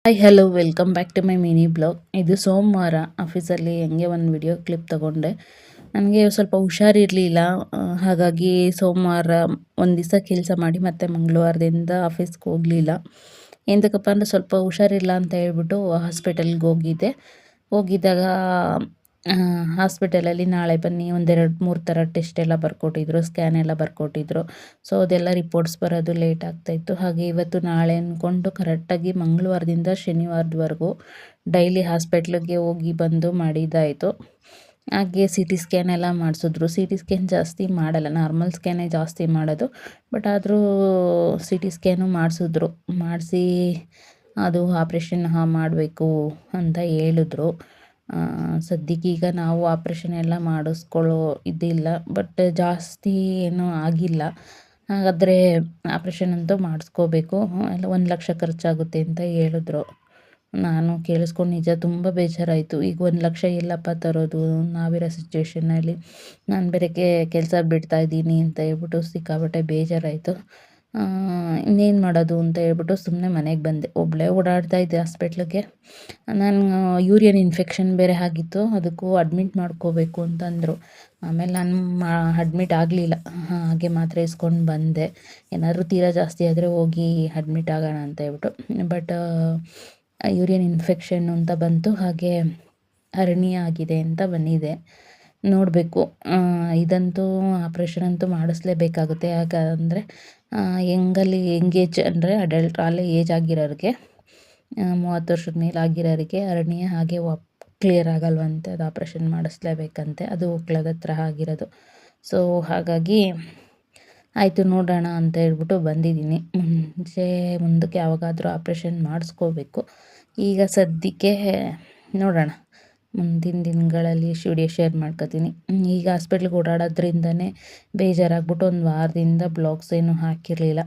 Hi hello welcome back to my mini blog. ಇದು ಸೋಮವಾರ ಆಫೀಸಲ್ಲಿ ಹೆಂಗೆ ಒಂದು ವಿಡಿಯೋ ಕ್ಲಿಪ್ ತಗೊಂಡೆ. ನನಗೆ ಸ್ವಲ್ಪ ಹುಷಾರಿರಲಿಲ್ಲ, ಹಾಗಾಗಿ ಸೋಮವಾರ ಒಂದು ದಿವಸ ಕೆಲಸ ಮಾಡಿ ಮತ್ತು ಮಂಗಳವಾರದಿಂದ ಆಫೀಸ್ಗೆ ಹೋಗಲಿಲ್ಲ. ಎಂತಕ್ಕಪ್ಪ ಅಂದರೆ ಸ್ವಲ್ಪ ಹುಷಾರಿಲ್ಲ ಅಂತ ಹೇಳ್ಬಿಟ್ಟು ಹಾಸ್ಪಿಟಲ್ಗೆ ಹೋಗಿದ್ದಾಗ ಹಾಸ್ಪಿಟಲಲ್ಲಿ ನಾಳೆ ಬನ್ನಿ ಒಂದೆರಡು ಮೂರು ಥರ ಟೆಸ್ಟ್ ಎಲ್ಲ ಬರ್ಕೊಟ್ಟಿದ್ರು, ಸ್ಕ್ಯಾನ್ ಎಲ್ಲ ಬರ್ಕೊಟ್ಟಿದ್ರು. ಸೊ ಅದೆಲ್ಲ ರಿಪೋರ್ಟ್ಸ್ ಬರೋದು ಲೇಟ್ ಆಗ್ತಾಯಿತ್ತು. ಹಾಗೆ ಇವತ್ತು ನಾಳೆ ಅಂದ್ಕೊಂಡು ಕರೆಕ್ಟಾಗಿ ಮಂಗಳವಾರದಿಂದ ಶನಿವಾರದವರೆಗೂ ಡೈಲಿ ಹಾಸ್ಪಿಟ್ಲಿಗೆ ಹೋಗಿ ಬಂದು ಮಾಡಿದ್ದಾಯಿತು. ಹಾಗೆ ಸಿ ಟಿ ಸ್ಕ್ಯಾನ್ ಎಲ್ಲ ಮಾಡಿಸಿದ್ರು. ಸಿ ಟಿ ಸ್ಕ್ಯಾನ್ ಜಾಸ್ತಿ ಮಾಡಲ್ಲ, ನಾರ್ಮಲ್ ಸ್ಕ್ಯಾನೇ ಜಾಸ್ತಿ ಮಾಡೋದು. ಬಟ್ ಆದರೂ ಸಿ ಟಿ ಸ್ಕ್ಯಾನು ಮಾಡಿಸಿ ಅದು ಆಪ್ರೇಷನ್ ಮಾಡಬೇಕು ಅಂತ ಹೇಳಿದ್ರು. ಸದ್ಯಕ್ಕೀಗ ನಾವು ಆಪ್ರೇಷನ್ ಎಲ್ಲ ಮಾಡಿಸ್ಕೊಳ್ಳೋ ಇದಿಲ್ಲ, ಬಟ್ ಜಾಸ್ತಿ ಏನೂ ಆಗಿಲ್ಲ. ಹಾಗಾದರೆ ಆಪ್ರೇಷನ್ ಅಂತೂ ಮಾಡಿಸ್ಕೋಬೇಕು, ಎಲ್ಲ 1,00,000 ಖರ್ಚಾಗುತ್ತೆ ಅಂತ ಹೇಳಿದ್ರು. ನಾನು ಕೇಳಿಸ್ಕೊಂಡು ನಿಜ ತುಂಬ ಬೇಜಾರಾಯಿತು. ಈಗ 1,00,000 ಎಲ್ಲಪ್ಪ ತರೋದು ನಾವಿರೋ ಸಿಚುವೇಷನಲ್ಲಿ. ನಾನು ಬೇರೆ ಕೆಲಸ ಬಿಡ್ತಾಯಿದ್ದೀನಿ ಅಂತ ಹೇಳ್ಬಿಟ್ಟು ಸಿಕ್ಕಾಪಟ್ಟೆ ಬೇಜಾರಾಯಿತು. ಇನ್ನೇನು ಮಾಡೋದು ಅಂತ ಹೇಳ್ಬಿಟ್ಟು ಸುಮ್ಮನೆ ಮನೆಗೆ ಬಂದೆ. ಒಬ್ಬಳೇ ಓಡಾಡ್ತಾ ಇದ್ದೆ ಹಾಸ್ಪಿಟ್ಲಿಗೆ. ನಾನು ಯೂರಿಯನ್ ಇನ್ಫೆಕ್ಷನ್ ಬೇರೆ ಆಗಿತ್ತು, ಅದಕ್ಕೂ ಅಡ್ಮಿಟ್ ಮಾಡ್ಕೋಬೇಕು ಅಂತಂದರು. ಆಮೇಲೆ ನಾನು ಅಡ್ಮಿಟ್ ಆಗಲಿಲ್ಲ, ಹಾಗೆ ಮಾತ್ರೆ ಇಸ್ಕೊಂಡು ಬಂದೆ. ಏನಾದರೂ ತೀರಾ ಜಾಸ್ತಿ ಆದರೆ ಹೋಗಿ ಅಡ್ಮಿಟ್ ಆಗೋಣ ಅಂತ ಹೇಳ್ಬಿಟ್ಟು. ಬಟ್ ಯೂರಿಯನ್ ಇನ್ಫೆಕ್ಷನ್ ಅಂತ ಬಂತು, ಹಾಗೆ ಹರ್ನಿಯಾ ಆಗಿದೆ ಅಂತ ಬಂದಿದೆ. ನೋಡಬೇಕು, ಇದಂತೂ ಆಪ್ರೇಷನ್ ಅಂತೂ ಮಾಡಿಸ್ಲೇಬೇಕಾಗುತ್ತೆ. ಯಾಕಂದರೆ ಎಂಗೇಜ್ ಅಂದರೆ ಅಡಲ್ಟ್ ಅಲ್ಲೇ ಏಜ್ ಆಗಿರೋರಿಗೆ, 30 ವರ್ಷದ ಮೇಲೆ ಆಗಿರೋರಿಗೆ ಹರ್ನಿಯಾ ಹಾಗೆ ಕ್ಲಿಯರ್ ಆಗಲ್ವಂತೆ, ಅದು ಆಪ್ರೇಷನ್ ಮಾಡಿಸ್ಲೇಬೇಕಂತೆ. ಅದು ಒಕ್ಲದ ಹತ್ರ ಆಗಿರೋದು. ಸೊ ಹಾಗಾಗಿ ಆಯಿತು ನೋಡೋಣ ಅಂತ ಹೇಳ್ಬಿಟ್ಟು ಬಂದಿದ್ದೀನಿ. ಮುಂದಕ್ಕೆ ಯಾವಾಗಾದರೂ ಆಪ್ರೇಷನ್ ಮಾಡಿಸ್ಕೋಬೇಕು. ಈಗ ಸದ್ಯಕ್ಕೆ ನೋಡೋಣ, ಮುಂದಿನ ದಿನಗಳಲ್ಲಿ ವಿಡಿಯೋ ಶೇರ್ ಮಾಡ್ಕೊತೀನಿ. ಈಗ ಹಾಸ್ಪಿಟ್ಲಿಗೆ ಓಡಾಡೋದ್ರಿಂದನೇ ಬೇಜಾರಾಗ್ಬಿಟ್ಟು ಒಂದು ವಾರದಿಂದ ಬ್ಲಾಗ್ಸ್ ಏನೂ ಹಾಕಿರಲಿಲ್ಲ.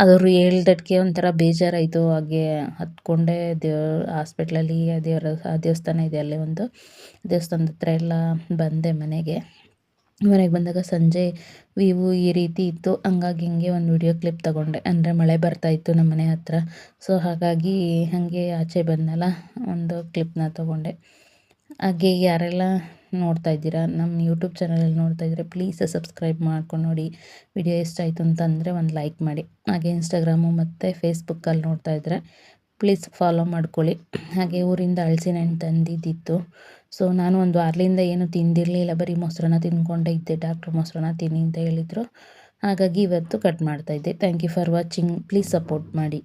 ಅವರು ಹೇಳ್ದಕ್ಕೆ ಒಂಥರ ಬೇಜಾರಾಯಿತು. ಹಾಗೆ ಹತ್ಕೊಂಡೆ ಹಾಸ್ಪಿಟ್ಲಲ್ಲಿ ಆ ದೇವಸ್ಥಾನ ಇದೆ, ಅಲ್ಲೇ ಒಂದು ದೇವಸ್ಥಾನದ ಹತ್ರ ಎಲ್ಲ ಬಂದೆ ಮನೆಗೆ ಬಂದಾಗ ಸಂಜೆ ವ್ಯೂ ಈ ರೀತಿ ಇತ್ತು. ಹಂಗಾಗಿ ಹಿಂಗೆ ಒಂದು ವಿಡಿಯೋ ಕ್ಲಿಪ್ ತಗೊಂಡೆ. ಅಂದರೆ ಮಳೆ ಬರ್ತಾಯಿತ್ತು ನಮ್ಮ ಮನೆ ಹತ್ರ. ಸೊ ಹಾಗಾಗಿ ಹಾಗೆ ಆಚೆ ಬಂದಲ್ಲ, ಒಂದು ಕ್ಲಿಪ್ನ ತೊಗೊಂಡೆ. ಹಾಗೆ ಯಾರೆಲ್ಲ ನೋಡ್ತಾ ಇದ್ದೀರಾ, ನಮ್ಮ ಯೂಟ್ಯೂಬ್ ಚಾನಲಲ್ಲಿ ನೋಡ್ತಾ ಇದ್ದರೆ ಪ್ಲೀಸ್ ಸಬ್ಸ್ಕ್ರೈಬ್ ಮಾಡ್ಕೊಂಡು ನೋಡಿ. ವಿಡಿಯೋ ಇಷ್ಟ ಆಯಿತು ಅಂತಂದರೆ ಒಂದು ಲೈಕ್ ಮಾಡಿ. ಹಾಗೆ ಇನ್ಸ್ಟಾಗ್ರಾಮು ಮತ್ತು ಫೇಸ್ಬುಕ್ಕಲ್ಲಿ ನೋಡ್ತಾ ಇದ್ದರೆ ಪ್ಲೀಸ್ ಫಾಲೋ ಮಾಡ್ಕೊಳ್ಳಿ. ಹಾಗೆ ಊರಿಂದ ಹಲಸಿನ ಹಣ್ಣು ತಂದಿದ್ದಿತ್ತು. ಸೊ ನಾನು ಒಂದು ವಾರದಿಂದ ಏನೂ ತಿಂದಿರಲಿಲ್ಲ, ಬರೀ ಮೊಸರನ್ನ ತಿಂದ್ಕೊಂಡೇ ಇದ್ದೆ. ಡಾಕ್ಟ್ರು ಮೊಸರನ್ನ ತಿನ್ನಿ ಅಂತ ಹೇಳಿದರು. ಹಾಗಾಗಿ ಇವತ್ತು ಕಟ್ ಮಾಡ್ತಾಯಿದ್ದೆ. Thank you for watching. Please support ಮಾಡಿ.